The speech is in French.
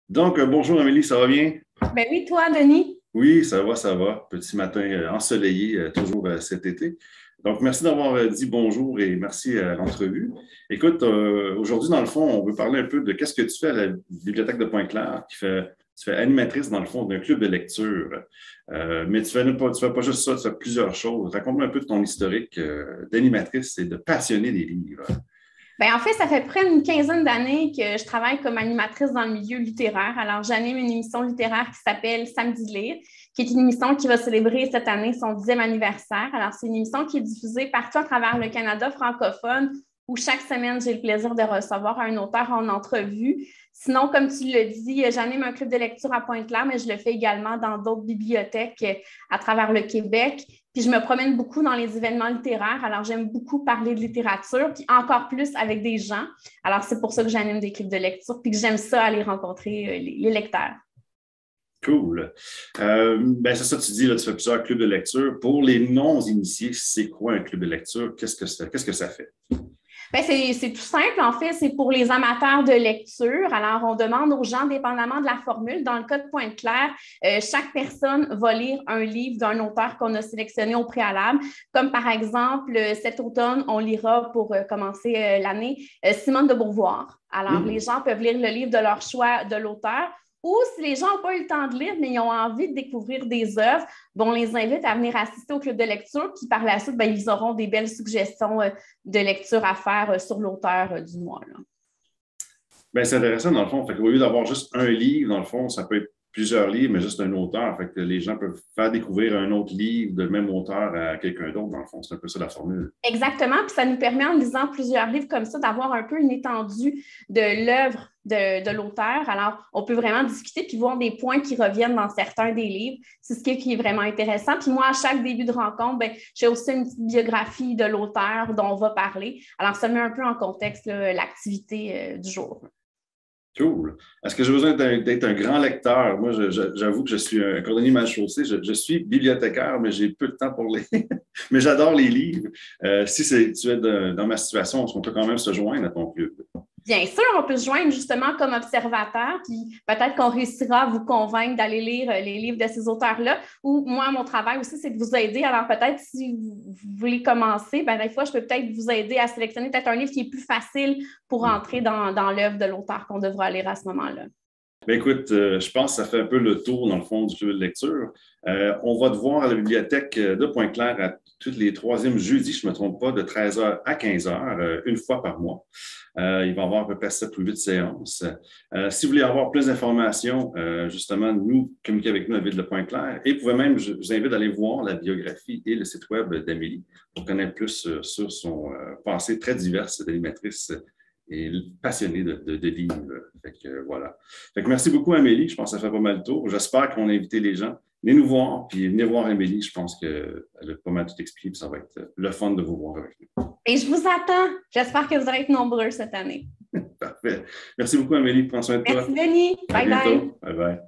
Donc, bonjour Amélie, ça va bien? Ben oui, toi, Denis. Oui, ça va, ça va. Petit matin ensoleillé, toujours cet été. Donc, merci d'avoir dit bonjour et merci à l'entrevue. Écoute, aujourd'hui, dans le fond, on veut parler un peu de qu'est-ce que tu fais à la Bibliothèque de Pointe-Claire, tu fais animatrice, dans le fond, d'un club de lecture. Mais tu fais pas juste ça, tu fais plusieurs choses. Raconte-moi un peu de ton historique d'animatrice et de passionnée des livres. Ben, en fait, ça fait près d'une quinzaine d'années que je travaille comme animatrice dans le milieu littéraire. Alors, j'anime une émission littéraire qui s'appelle Samedi Lire, qui est une émission qui va célébrer cette année son 10e anniversaire. Alors, c'est une émission qui est diffusée partout à travers le Canada francophone, où chaque semaine, j'ai le plaisir de recevoir un auteur en entrevue. Sinon, comme tu le dis, j'anime un club de lecture à Pointe-Claire, mais je le fais également dans d'autres bibliothèques à travers le Québec. Puis je me promène beaucoup dans les événements littéraires. Alors, j'aime beaucoup parler de littérature, puis encore plus avec des gens. Alors, c'est pour ça que j'anime des clubs de lecture, puis que j'aime ça aller rencontrer les lecteurs. Cool. Ben c'est ça, tu dis, là, tu fais plusieurs clubs de lecture. Pour les non-initiés, c'est quoi un club de lecture? Qu'est-ce que ça fait? Ben, c'est tout simple, en fait, c'est pour les amateurs de lecture. Alors, on demande aux gens, dépendamment de la formule, dans le cas de Pointe-Claire, chaque personne va lire un livre d'un auteur qu'on a sélectionné au préalable. Comme par exemple, cet automne, on lira pour commencer l'année Simone de Beauvoir. Alors, les Hmm. gens peuvent lire le livre de leur choix de l'auteur. Ou si les gens n'ont pas eu le temps de lire, mais ils ont envie de découvrir des œuvres, bon, on les invite à venir assister au club de lecture, puis par la suite, ben, ils auront des belles suggestions de lecture à faire sur l'auteur du mois. Là. Ben, c'est intéressant, dans le fond. Fait qu'au lieu d'avoir juste un livre, dans le fond, ça peut être plusieurs livres, mais juste un auteur. Fait que les gens peuvent faire découvrir un autre livre de même auteur à quelqu'un d'autre, dans le fond. C'est un peu ça la formule. Exactement, puis ça nous permet en lisant plusieurs livres comme ça d'avoir un peu une étendue de l'œuvre de l'auteur. Alors, on peut vraiment discuter puis voir des points qui reviennent dans certains des livres. C'est ce qui est vraiment intéressant. Puis moi, à chaque début de rencontre, ben, j'ai aussi une petite biographie de l'auteur dont on va parler. Alors, ça met un peu en contexte l'activité du jour. Cool. Est-ce que j'ai besoin d'être un grand lecteur? Moi, j'avoue que je suis un cordonnier mal chaussé. Je suis bibliothécaire, mais j'ai peu de temps pour les. Mais j'adore les livres. Si tu es dans ma situation, on peut quand même se joindre à ton club. Bien sûr, on peut se joindre justement comme observateur, puis peut-être qu'on réussira à vous convaincre d'aller lire les livres de ces auteurs-là. Ou moi, mon travail aussi, c'est de vous aider. Alors peut-être si vous voulez commencer, ben, des fois, je peux peut-être vous aider à sélectionner peut-être un livre qui est plus facile pour entrer dans l'œuvre de l'auteur qu'on devra lire à ce moment-là. Ben écoute, je pense que ça fait un peu le tour, dans le fond, du club de lecture. On va te voir à la bibliothèque de Pointe-Claire à tous les troisièmes jeudis, je ne me trompe pas, de 13h à 15h, une fois par mois. Il va y avoir à peu près 7 ou 8 séances. Si vous voulez avoir plus d'informations, justement, nous, communiquez avec nous à la ville de Pointe-Claire. Et vous pouvez même, je vous invite à aller voir la biographie et le site web d'Amélie pour connaître plus sur son passé très divers d'animatrice et passionnée de livres. Fait que, voilà. Fait que merci beaucoup, Amélie. Je pense que ça fait pas mal de tour. J'espère qu'on a invité les gens. Venez nous voir, puis venez voir Amélie. Je pense qu'elle a pas mal tout expliqué, puis ça va être le fun de vous voir avec nous. Et je vous attends. J'espère que vous allez être nombreux cette année. Parfait. Merci beaucoup, Amélie. Prends soin de toi. Merci, Denis. À Bye bye. bientôt. Bye bye.